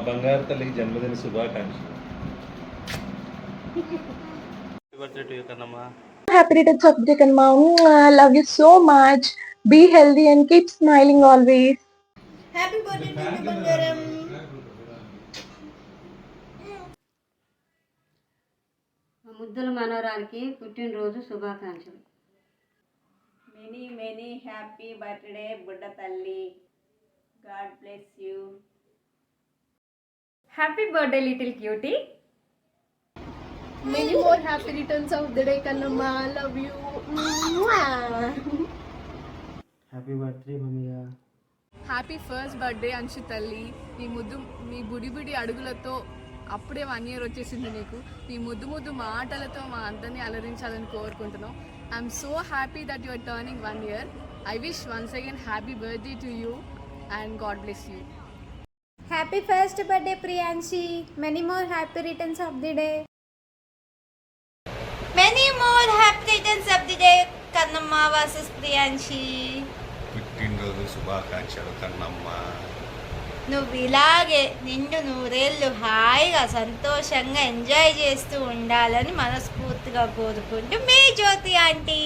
బంగారు తల్లికి జన్మదిన శుభాకాంక్షలు. Birthday to you Kannamma. Happy returns of the day, Kanma. I love you so much. Be healthy and keep smiling always. Happy birthday to you బంగారం. ముద్దుల మనోరానికి పుట్టినరోజు శుభాకాంక్షలు. మెనీ మెనీ హ్యాపీ బర్త్డే బుడ్డ తల్లి. God bless you. Happy birthday little cutie. Many more happy returns of the day, Kannamma. Love you. Happy birthday మమ్మీగా. Happy first birthday Anshu తల్లి. మీ బుడి బుడి అడుగులతో అప్పుడే 1 year వచ్చేసింది నీకు. మీ ముద్దు మాటలతో మా అందరినీ అలరించాలని కోరుకుంటున్నాం. I'm so happy that you are turning 1 year. I wish once again happy birthday to you and God bless you. Happy first birthday Priyanshi. Many more happy returns of the day. Many more happy returns of the day Kannamma versus Priyanshi. పుట్టినరోజు శుభాకాంక్షలు కన్నమ్మ. నువ్వు ఇలాగే నిండు నూరేళ్ళు హాయిగా సంతోషంగా enjoy చేస్తూ ఉండాలని మనస్ఫూర్తిగా కోరుకుంటూ మీ జ్యోతి ఆంటీ.